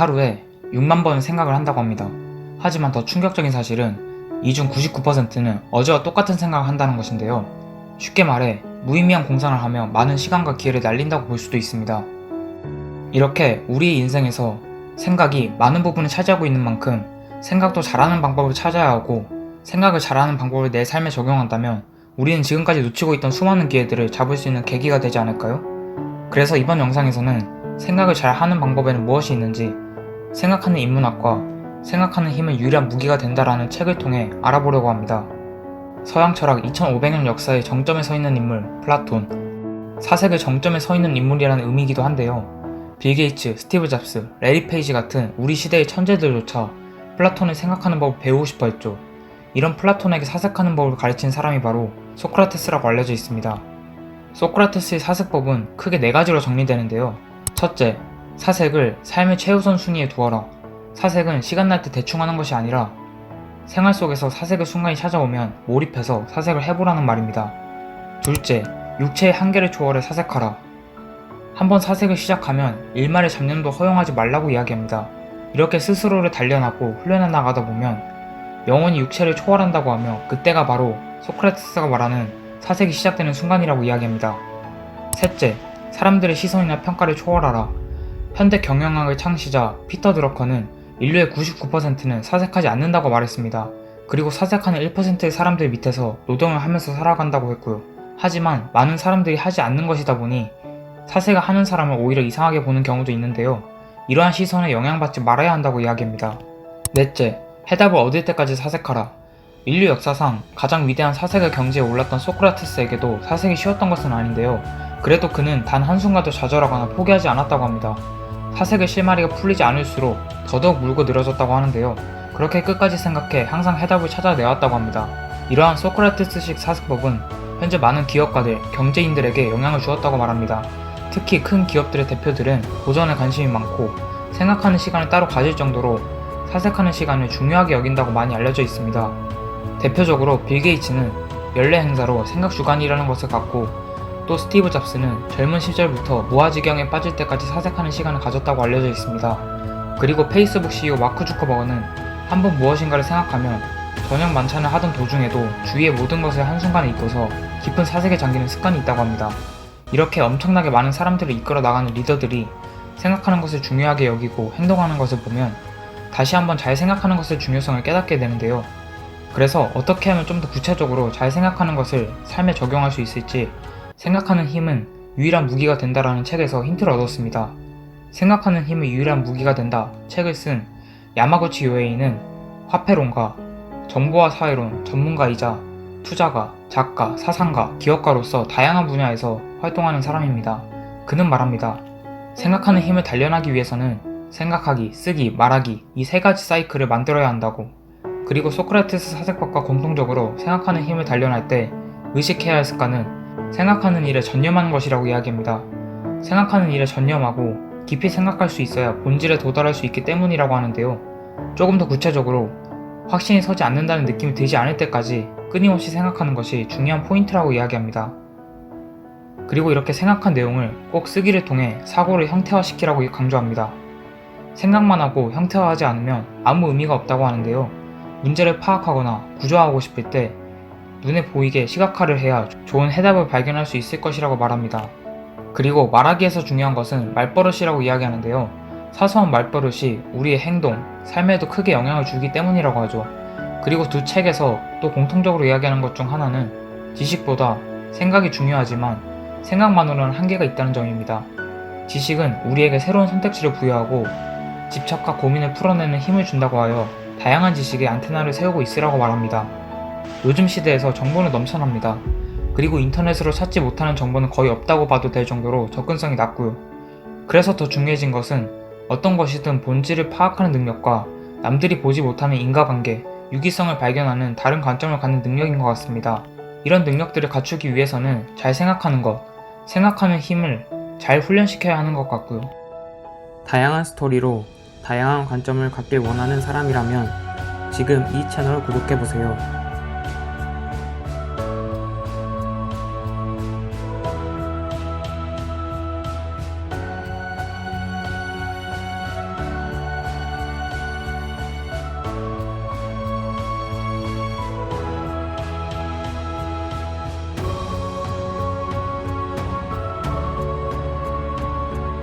하루에 6만 번의 생각을 한다고 합니다. 하지만 더 충격적인 사실은 이 중 99%는 어제와 똑같은 생각을 한다는 것인데요. 쉽게 말해 무의미한 공상을 하며 많은 시간과 기회를 날린다고 볼 수도 있습니다. 이렇게 우리의 인생에서 생각이 많은 부분을 차지하고 있는 만큼 생각도 잘하는 방법을 찾아야 하고, 생각을 잘하는 방법을 내 삶에 적용한다면 우리는 지금까지 놓치고 있던 수많은 기회들을 잡을 수 있는 계기가 되지 않을까요? 그래서 이번 영상에서는 생각을 잘하는 방법에는 무엇이 있는지, 생각하는 인문학과 생각하는 힘은 유일한 무기가 된다라는 책을 통해 알아보려고 합니다. 서양 철학 2500년 역사의 정점에 서 있는 인물 플라톤, 사색의 정점에 서 있는 인물이라는 의미이기도 한데요. 빌 게이츠, 스티브 잡스, 레리 페이지 같은 우리 시대의 천재들조차 플라톤을 생각하는 법을 배우고 싶어 했죠. 이런 플라톤에게 사색하는 법을 가르친 사람이 바로 소크라테스라고 알려져 있습니다. 소크라테스의 사색법은 크게 4가지로 정리되는데요. 첫째, 사색을 삶의 최우선 순위에 두어라. 사색은 시간 날 때 대충 하는 것이 아니라 생활 속에서 사색의 순간이 찾아오면 몰입해서 사색을 해보라는 말입니다. 둘째, 육체의 한계를 초월해 사색하라. 한번 사색을 시작하면 일말의 잡념도 허용하지 말라고 이야기합니다. 이렇게 스스로를 단련하고 훈련해 나가다 보면 영원히 육체를 초월한다고 하며, 그때가 바로 소크라테스가 말하는 사색이 시작되는 순간이라고 이야기합니다. 셋째, 사람들의 시선이나 평가를 초월하라. 현대 경영학의 창시자 피터 드러커는 인류의 99%는 사색하지 않는다고 말했습니다. 그리고 사색하는 1%의 사람들 밑에서 노동을 하면서 살아간다고 했고요. 하지만 많은 사람들이 하지 않는 것이다 보니 사색을 하는 사람을 오히려 이상하게 보는 경우도 있는데요. 이러한 시선에 영향받지 말아야 한다고 이야기합니다. 넷째, 해답을 얻을 때까지 사색하라. 인류 역사상 가장 위대한 사색의 경지에 올랐던 소크라테스에게도 사색이 쉬웠던 것은 아닌데요. 그래도 그는 단 한순간도 좌절하거나 포기하지 않았다고 합니다. 사색의 실마리가 풀리지 않을수록 더더욱 물고 늘어졌다고 하는데요. 그렇게 끝까지 생각해 항상 해답을 찾아내왔다고 합니다. 이러한 소크라테스식 사색법은 현재 많은 기업가들, 경제인들에게 영향을 주었다고 말합니다. 특히 큰 기업들의 대표들은 도전에 관심이 많고 생각하는 시간을 따로 가질 정도로 사색하는 시간을 중요하게 여긴다고 많이 알려져 있습니다. 대표적으로 빌 게이츠는 연례 행사로 생각 주간이라는 것을 갖고, 또 스티브 잡스는 젊은 시절부터 무아지경에 빠질 때까지 사색하는 시간을 가졌다고 알려져 있습니다. 그리고 페이스북 CEO 마크 주커버거는 한번 무엇인가를 생각하면 저녁 만찬을 하던 도중에도 주위의 모든 것을 한순간에 잊고서 깊은 사색에 잠기는 습관이 있다고 합니다. 이렇게 엄청나게 많은 사람들을 이끌어 나가는 리더들이 생각하는 것을 중요하게 여기고 행동하는 것을 보면 다시 한번 잘 생각하는 것의 중요성을 깨닫게 되는데요. 그래서 어떻게 하면 좀 더 구체적으로 잘 생각하는 것을 삶에 적용할 수 있을지, 생각하는 힘은 유일한 무기가 된다라는 책에서 힌트를 얻었습니다. 생각하는 힘은 유일한 무기가 된다 책을 쓴 야마구치 요에이는 화폐론가, 정보화 사회론 전문가이자 투자가, 작가, 사상가, 기업가로서 다양한 분야에서 활동하는 사람입니다. 그는 말합니다. 생각하는 힘을 단련하기 위해서는 생각하기, 쓰기, 말하기 이 3가지 사이클을 만들어야 한다고. 그리고 소크라테스 사색법과 공통적으로 생각하는 힘을 단련할 때 의식해야 할 습관은 생각하는 일에 전념하는 것이라고 이야기합니다. 생각하는 일에 전념하고 깊이 생각할 수 있어야 본질에 도달할 수 있기 때문이라고 하는데요. 조금 더 구체적으로 확신이 서지 않는다는 느낌이 들지 않을 때까지 끊임없이 생각하는 것이 중요한 포인트라고 이야기합니다. 그리고 이렇게 생각한 내용을 꼭 쓰기를 통해 사고를 형태화시키라고 강조합니다. 생각만 하고 형태화하지 않으면 아무 의미가 없다고 하는데요. 문제를 파악하거나 구조화하고 싶을 때 눈에 보이게 시각화를 해야 좋은 해답을 발견할 수 있을 것이라고 말합니다. 그리고 말하기에서 중요한 것은 말버릇이라고 이야기하는데요. 사소한 말버릇이 우리의 행동, 삶에도 크게 영향을 주기 때문이라고 하죠. 그리고 두 책에서 또 공통적으로 이야기하는 것 중 하나는 지식보다 생각이 중요하지만 생각만으로는 한계가 있다는 점입니다. 지식은 우리에게 새로운 선택지를 부여하고 집착과 고민을 풀어내는 힘을 준다고 하여 다양한 지식에 안테나를 세우고 있으라고 말합니다. 요즘 시대에서 정보는 넘쳐납니다. 그리고 인터넷으로 찾지 못하는 정보는 거의 없다고 봐도 될 정도로 접근성이 낮고요. 그래서 더 중요해진 것은 어떤 것이든 본질을 파악하는 능력과 남들이 보지 못하는 인과관계, 유기성을 발견하는 다른 관점을 갖는 능력인 것 같습니다. 이런 능력들을 갖추기 위해서는 잘 생각하는 것, 생각하는 힘을 잘 훈련시켜야 하는 것 같고요. 다양한 스토리로 다양한 관점을 갖길 원하는 사람이라면 지금 이 채널을 구독해보세요.